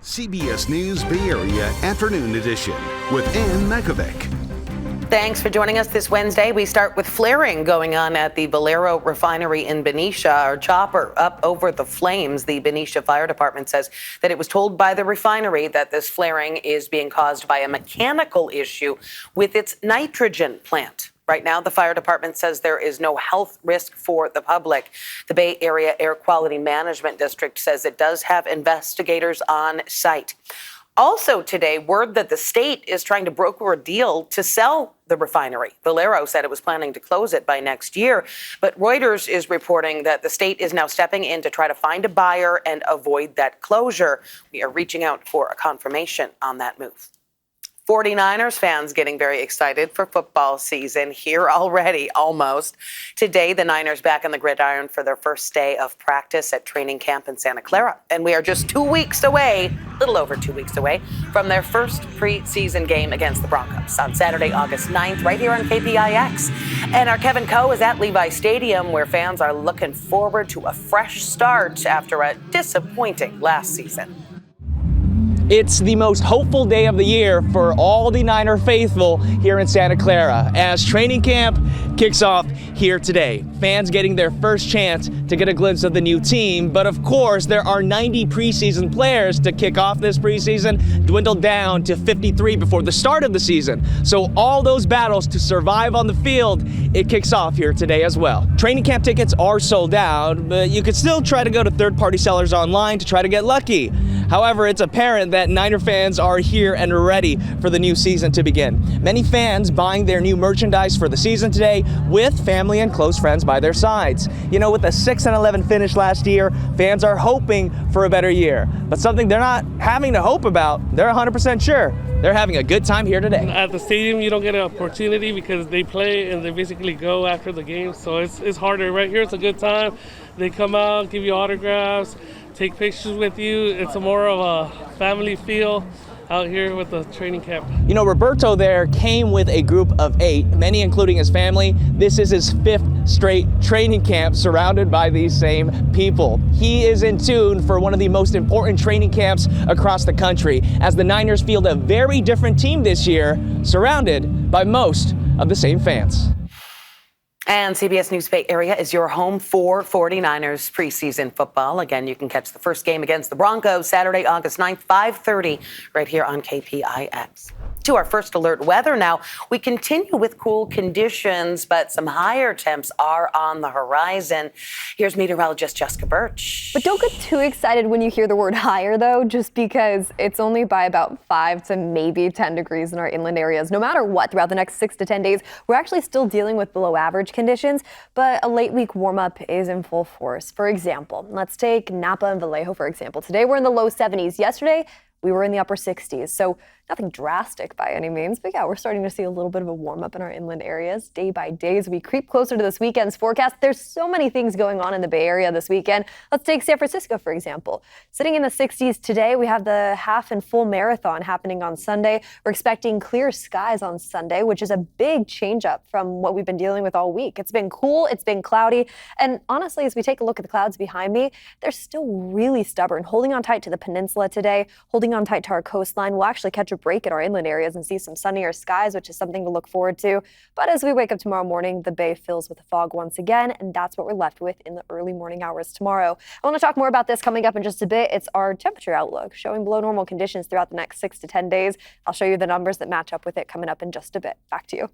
CBS News Bay Area Afternoon Edition with Ann Mekovic. Thanks for joining us this Wednesday. We start with flaring going on at the Valero refinery in Benicia. Our chopper up over the flames. The Benicia Fire Department says that it was told by the refinery that this flaring is being caused by a mechanical issue with its nitrogen plant. Right now, the fire department says there is no health risk for the public. The Bay Area Air Quality Management District says it does have investigators on site. Also today, word that the state is trying to broker a deal to sell the refinery. Valero said it was planning to close it by next year, but Reuters is reporting that the state is now stepping in to try to find a buyer and avoid that closure. We are reaching out for a confirmation on that move. 49ers fans getting very excited for football season here already, almost. Today, the Niners back on the gridiron for their first day of practice at training camp in Santa Clara. And we are just 2 weeks away, a little over 2 weeks away, from their first preseason game against the Broncos on Saturday, August 9th, right here on KPIX. And our Kevin Coe is at Levi Stadium, where fans are looking forward to a fresh start after a disappointing last season. It's the most hopeful day of the year for all the Niner faithful here in Santa Clara as training camp kicks off here today. Fans getting their first chance to get a glimpse of the new team, but of course there are 90 preseason players to kick off this preseason, dwindled down to 53 before the start of the season. So all those battles to survive on the field, it kicks off here today as well. Training camp tickets are sold out, but you could still try to go to third-party sellers online to try to get lucky. However, it's apparent that Niner fans are here and ready for the new season to begin. Many fans buying their new merchandise for the season today with family and close friends by their sides. You know, with a 6-11 finish last year, fans are hoping for a better year. But something they're not having to hope about, they're 100% sure. They're having a good time here today. At the stadium, you don't get an opportunity because they play and they basically go after the game. So it's harder. Right here, it's a good time. They come out, give you autographs, take pictures with you. It's a more of a family feel out here with the training camp. You know, Roberto there came with a group of 8, many including his family. This is his 5th straight training camp surrounded by these same people. He is in tune for one of the most important training camps across the country as the Niners field a very different team this year, surrounded by most of the same fans. And CBS News Bay Area is your home for 49ers preseason football. Again, you can catch the first game against the Broncos Saturday, August 9th, 5:30, right here on KPIX. To our first alert weather now. We continue with cool conditions, but some higher temps are on the horizon. Here's meteorologist Jessica Birch. But don't get too excited when you hear the word higher, though, just because it's only by about 5 to maybe 10 degrees in our inland areas. No matter what, throughout the next 6 to 10 days, we're actually still dealing with below average conditions, but a late week warm up is in full force. For example, let's take Napa and Vallejo, for example. Today we're in the low 70s. Yesterday, we were in the upper 60s, so nothing drastic by any means, but yeah, we're starting to see a little bit of a warm up in our inland areas day by day as we creep closer to this weekend's forecast. There's so many things going on in the Bay Area this weekend. Let's take San Francisco, for example. Sitting in the 60s today, we have the half and full marathon happening on Sunday. We're expecting clear skies on Sunday, which is a big change up from what we've been dealing with all week. It's been cool, it's been cloudy, and honestly, as we take a look at the clouds behind me, they're still really stubborn, holding on tight to the peninsula today, holding on tight to our coastline. We'll actually catch a break in our inland areas and see some sunnier skies, which is something to look forward to. But as we wake up tomorrow morning, the bay fills with fog once again, and that's what we're left with in the early morning hours tomorrow. I want to talk more about this coming up in just a bit. It's our temperature outlook showing below normal conditions throughout the next 6 to 10 days. I'll show you the numbers that match up with it coming up in just a bit. Back to you.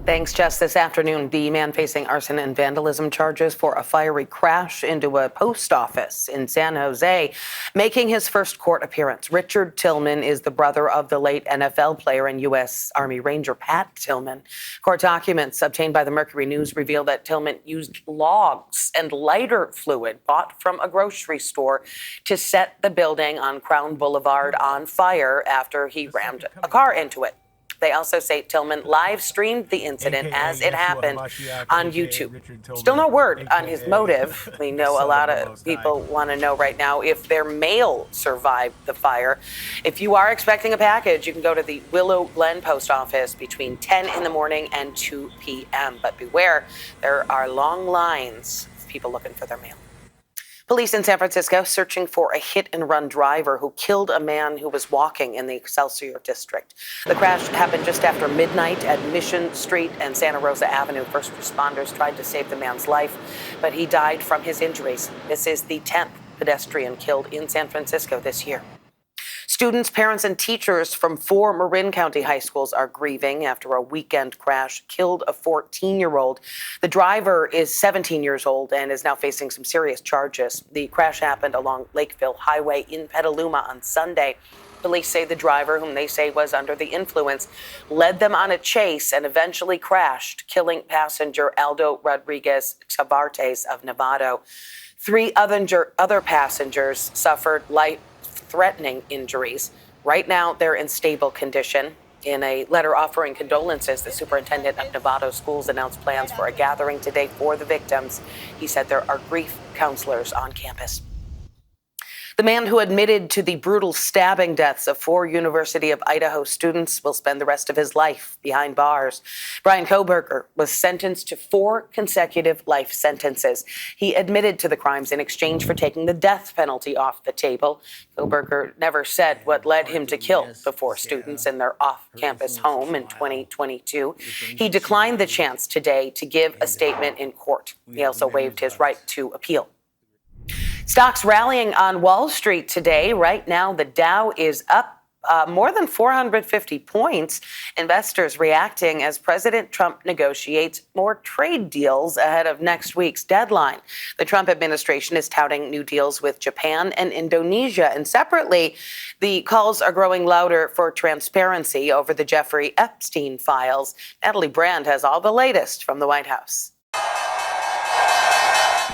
Thanks, Jess. This afternoon, the man facing arson and vandalism charges for a fiery crash into a post office in San Jose, making his first court appearance. Richard Tillman is the brother of the late NFL player and U.S. Army Ranger Pat Tillman. Court documents obtained by the Mercury News reveal that Tillman used logs and lighter fluid bought from a grocery store to set the building on Crown Boulevard on fire after he rammed a car into it. They also say Tillman live streamed the incident as it happened on YouTube. Still no word on his motive. We know a lot of people want to know right now if their mail survived the fire. If you are expecting a package, you can go to the Willow Glen post office between 10 in the morning and 2 p.m. But beware, there are long lines of people looking for their mail. Police in San Francisco searching for a hit-and-run driver who killed a man who was walking in the Excelsior district. The crash happened just after midnight at Mission Street and Santa Rosa Avenue. First responders tried to save the man's life, but he died from his injuries. This is the 10th pedestrian killed in San Francisco this year. Students, parents, and teachers from 4 Marin County high schools are grieving after a weekend crash killed a 14-year-old. The driver is 17 years old and is now facing some serious charges. The crash happened along Lakeville Highway in Petaluma on Sunday. Police say the driver, whom they say was under the influence, led them on a chase and eventually crashed, killing passenger Aldo Rodriguez Chavartes of Novato. 3 other passengers suffered life-threatening injuries. Right now, they're in stable condition. In a letter offering condolences, the superintendent of Novato schools announced plans for a gathering today for the victims. He said there are grief counselors on campus. The man who admitted to the brutal stabbing deaths of 4 University of Idaho students will spend the rest of his life behind bars. Brian Koberger was sentenced to 4 consecutive life sentences. He admitted to the crimes in exchange for taking the death penalty off the table. Koberger never said what led him to kill the 4 students in their off-campus home in 2022. He declined the chance today to give a statement in court. He also waived his right to appeal. Stocks rallying on Wall Street today. Right now, the Dow is up more than 450 points. Investors reacting as President Trump negotiates more trade deals ahead of next week's deadline. The Trump administration is touting new deals with Japan and Indonesia. And separately, the calls are growing louder for transparency over the Jeffrey Epstein files. Natalie Brand has all the latest from the White House.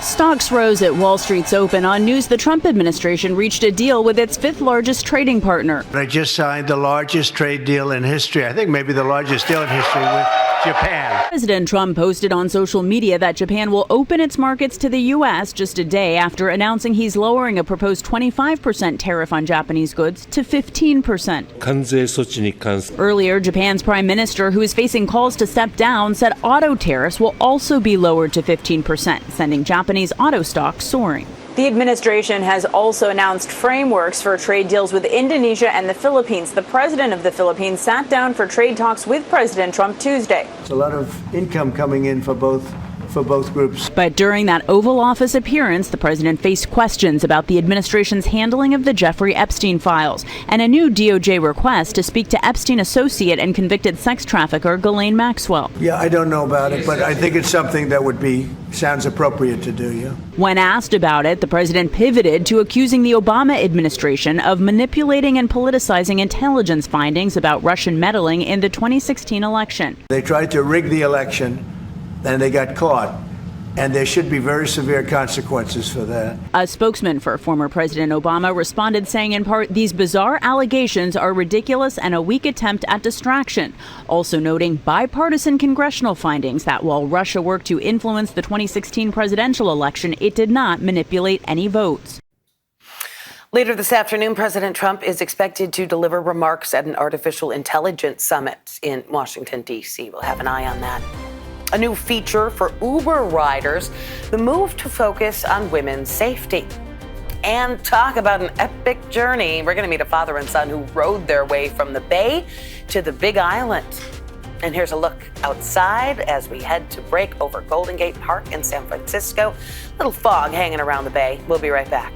Stocks rose at Wall Street's open on news the Trump administration reached a deal with its 5th largest trading partner. I just signed the largest trade deal in history. I think maybe the largest deal in history with Japan. President Trump posted on social media that Japan will open its markets to the U.S. just a day after announcing he's lowering a proposed 25% tariff on Japanese goods to 15%. Earlier, Japan's prime minister, who is facing calls to step down, said auto tariffs will also be lowered to 15%, sending Japanese auto stocks soaring. The administration has also announced frameworks for trade deals with Indonesia and the Philippines. The president of the Philippines sat down for trade talks with President Trump Tuesday. It's a lot of income coming in for both groups. But during that Oval Office appearance, the president faced questions about the administration's handling of the Jeffrey Epstein files and a new DOJ request to speak to Epstein associate and convicted sex trafficker Ghislaine Maxwell. Yeah, I don't know about it, but I think it's something that sounds appropriate to do, yeah. When asked about it, the president pivoted to accusing the Obama administration of manipulating and politicizing intelligence findings about Russian meddling in the 2016 election. They tried to rig the election, and they got caught. And there should be very severe consequences for that. A spokesman for former President Obama responded saying in part, these bizarre allegations are ridiculous and a weak attempt at distraction. Also noting bipartisan congressional findings that while Russia worked to influence the 2016 presidential election, it did not manipulate any votes. Later this afternoon, President Trump is expected to deliver remarks at an artificial intelligence summit in Washington, D.C. We'll have an eye on that. A new feature for Uber riders, the move to focus on women's safety. And talk about an epic journey. We're going to meet a father and son who rode their way from the Bay to the Big Island. And here's a look outside as we head to break over Golden Gate Park in San Francisco. A little fog hanging around the Bay. We'll be right back.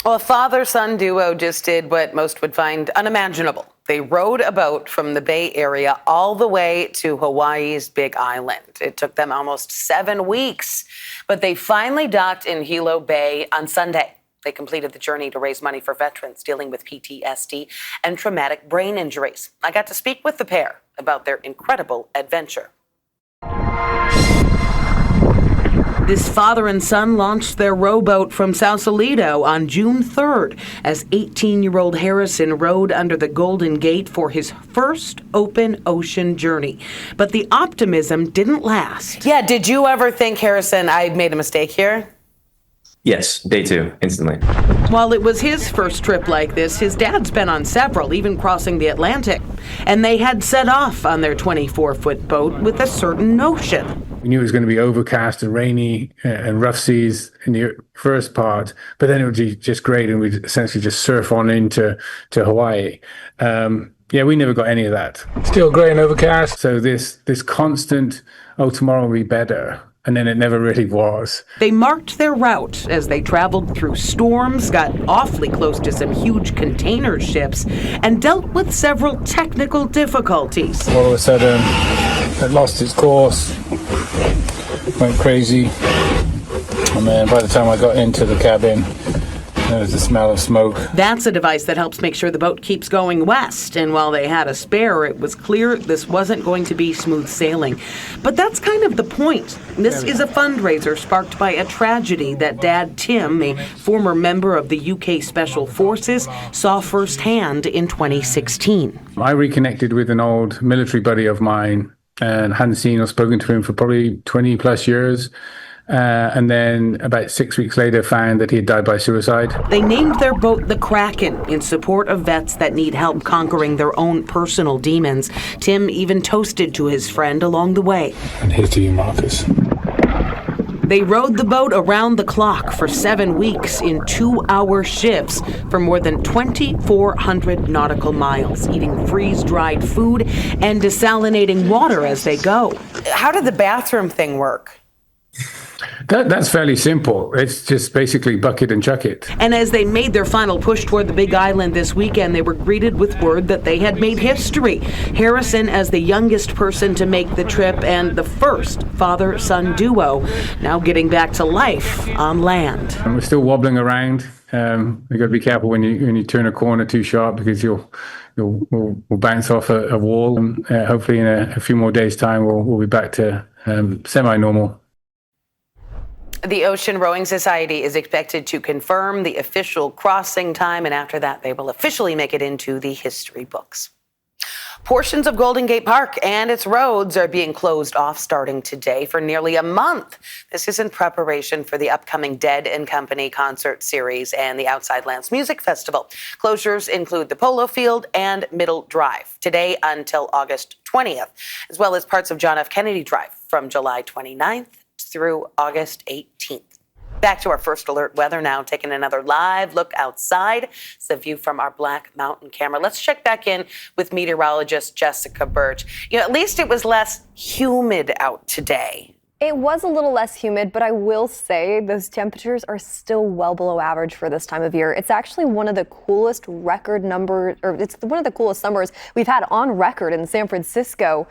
Well, a father-son duo just did what most would find unimaginable. They rowed a boat from the Bay Area all the way to Hawaii's Big Island. It took them almost 7 weeks, but they finally docked in Hilo Bay on Sunday. They completed the journey to raise money for veterans dealing with PTSD and traumatic brain injuries. I got to speak with the pair about their incredible adventure. This father and son launched their rowboat from Sausalito on June 3rd as 18-year-old Harrison rowed under the Golden Gate for his first open ocean journey. But the optimism didn't last. Yeah, did you ever think, Harrison, I made a mistake here? Yes, day 2, instantly. While it was his first trip like this, his dad's been on several, even crossing the Atlantic. And they had set off on their 24-foot boat with a certain notion. We knew it was going to be overcast and rainy and rough seas in the first part, but then it would be just great, and we'd essentially just surf on into Hawaii. We never got any of that. Still grey and overcast. So this constant, tomorrow will be better. And then it never really was. They marked their route as they traveled through storms, got awfully close to some huge container ships, and dealt with several technical difficulties. All of a sudden, it lost its course, went crazy, and then by the time I got into the cabin, there was the smell of smoke. That's a device that helps make sure the boat keeps going west, and while they had a spare, it was clear this wasn't going to be smooth sailing. But that's kind of the point. This is a fundraiser sparked by a tragedy that Dad Tim, a former member of the UK Special Forces, saw firsthand in 2016. I reconnected with an old military buddy of mine and hadn't seen or spoken to him for probably 20 plus years. And then about 6 weeks later found that he had died by suicide. They named their boat the Kraken in support of vets that need help conquering their own personal demons. Tim even toasted to his friend along the way. And here's to you, Marcus. They rowed the boat around the clock for 7 weeks in 2-hour shifts for more than 2,400 nautical miles, eating freeze-dried food and desalinating water as they go. How did the bathroom thing work? That's fairly simple. It's just basically bucket and chuck it. And as they made their final push toward the Big Island this weekend, they were greeted with word that they had made history. Harrison as the youngest person to make the trip and the first father-son duo, now getting back to life on land. And we're still wobbling around. You've got to be careful when you turn a corner too sharp, because you'll bounce off a wall. And hopefully in a few more days' time, we'll be back to semi-normal. The Ocean Rowing Society is expected to confirm the official crossing time, and after that, they will officially make it into the history books. Portions of Golden Gate Park and its roads are being closed off starting today for nearly a month. This is in preparation for the upcoming Dead & Company concert series and the Outside Lands Music Festival. Closures include the Polo Field and Middle Drive today until August 20th, as well as parts of John F. Kennedy Drive from July 29th through August 18th. Back to our first alert weather now, taking another live look outside. It's the view from our Black Mountain camera. Let's check back in with meteorologist Jessica Birch. At least it was less humid out today. It was a little less humid, but I will say those temperatures are still well below average for this time of year. It's actually one of the coolest it's one of the coolest summers we've had on record in San Francisco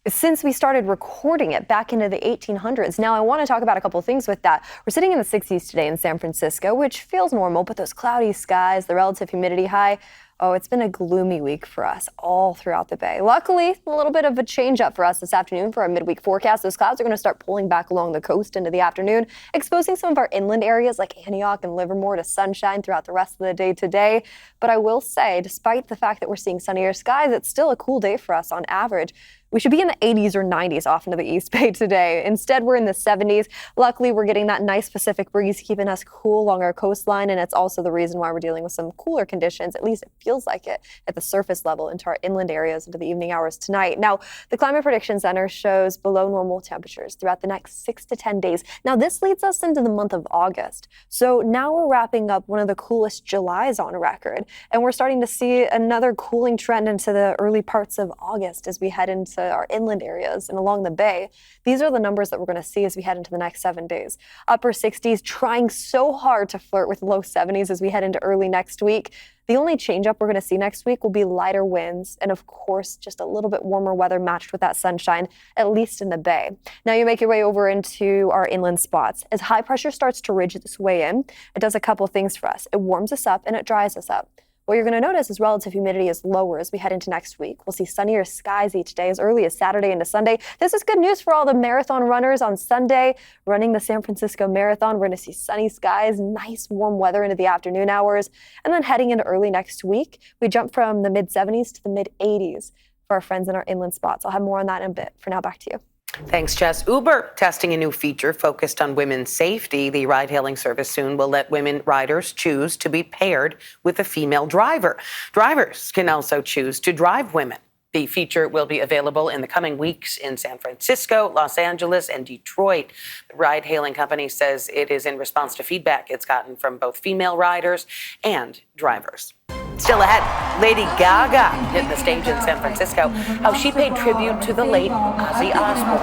since we started recording it back into the 1800s. Now, I want to talk about a couple of things with that. We're sitting in the 60s today in San Francisco, which feels normal, but those cloudy skies, the relative humidity high, it's been a gloomy week for us all throughout the Bay. Luckily, a little bit of a change up for us this afternoon for our midweek forecast. Those clouds are going to start pulling back along the coast into the afternoon, exposing some of our inland areas like Antioch and Livermore to sunshine throughout the rest of the day today. But I will say, despite the fact that we're seeing sunnier skies, it's still a cool day for us on average. We should be in the 80s or 90s off into the East Bay today. Instead, we're in the 70s. Luckily, we're getting that nice Pacific breeze keeping us cool along our coastline, and it's also the reason why we're dealing with some cooler conditions, at least it feels like it, at the surface level into our inland areas into the evening hours tonight. Now, the Climate Prediction Center shows below normal temperatures throughout the next 6 to 10 days. Now, this leads us into the month of August. So now we're wrapping up one of the coolest Julys on record, and we're starting to see another cooling trend into the early parts of August as we head into our inland areas and along the bay. These are the numbers that we're going to see as we head into the next 7 days. Upper 60s, trying so hard to flirt with low 70s as we head into early next week. The only change up we're going to see next week will be lighter winds and, of course, just a little bit warmer weather matched with that sunshine, at least in the bay. Now you make your way over into our inland spots. As high pressure starts to ridge its way in, it does a couple things for us. It warms us up and it dries us up. What you're going to notice is relative humidity is lower as we head into next week. We'll see sunnier skies each day as early as Saturday into Sunday. This is good news for all the marathon runners on Sunday running the San Francisco Marathon. We're going to see sunny skies, nice warm weather into the afternoon hours. And then heading into early next week, we jump from the mid-70s to the mid-80s for our friends in our inland spots. I'll have more on that in a bit. For now, back to you. Thanks, Jess. Uber testing a new feature focused on women's safety. The ride-hailing service soon will let women riders choose to be paired with a female driver. Drivers can also choose to drive women. The feature will be available in the coming weeks in San Francisco, Los Angeles, and Detroit. The ride-hailing company says it is in response to feedback it's gotten from both female riders and drivers. Still ahead, Lady Gaga hit the stage in San Francisco. How she paid tribute to the late Ozzy Osbourne.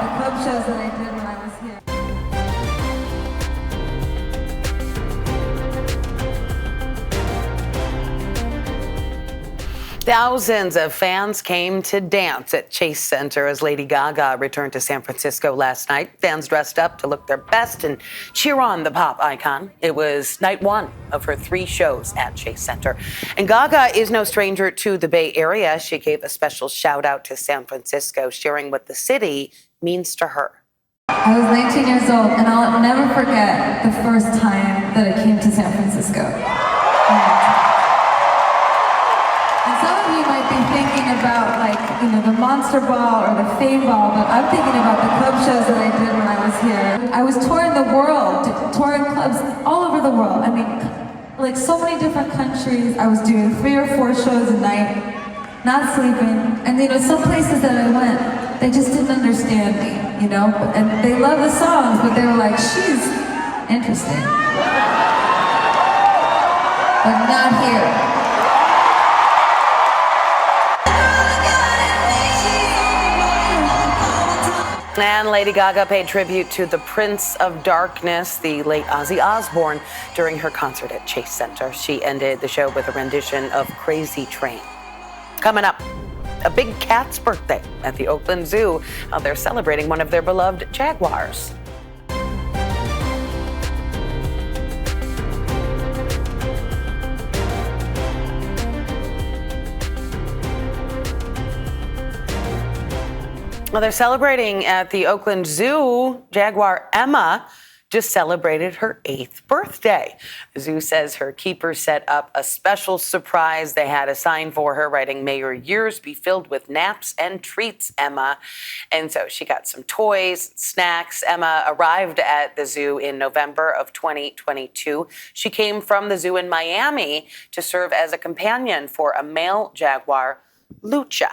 Thousands of fans came to dance at Chase Center as Lady Gaga returned to San Francisco last night. Fans dressed up to look their best and cheer on the pop icon. It was night one of her 3 shows at Chase Center. And Gaga is no stranger to the Bay Area. She gave a special shout out to San Francisco, sharing what the city means to her. I was 19 years old, and I'll never forget the first time that I came to San Francisco. Some of you might be thinking about, the Monster Ball or the Fame Ball, but I'm thinking about the club shows that I did when I was here. I was touring the world, touring clubs all over the world. I mean, so many different countries. I was doing 3 or 4 shows a night, not sleeping. And, some places that I went, they just didn't understand me, And they love the songs, but they were like, she's interesting. But not here. And Lady Gaga paid tribute to the Prince of Darkness, the late Ozzy Osbourne, during her concert at Chase Center. She ended the show with a rendition of Crazy Train. Coming up, a big cat's birthday at the Oakland Zoo. They're celebrating one of their beloved Jaguars. Well, they're celebrating at the Oakland Zoo. Jaguar Emma just celebrated her 8th birthday. The zoo says her keeper set up a special surprise. They had a sign for her writing, "May your years be filled with naps and treats, Emma." And so she got some toys, snacks. Emma arrived at the zoo in November of 2022. She came from the zoo in Miami to serve as a companion for a male jaguar, Lucha.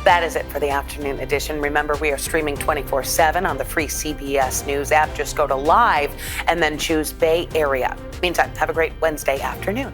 That is it for the afternoon edition. Remember, we are streaming 24/7 on the free CBS News app. Just go to Live and then choose Bay Area. Meantime, have a great Wednesday afternoon.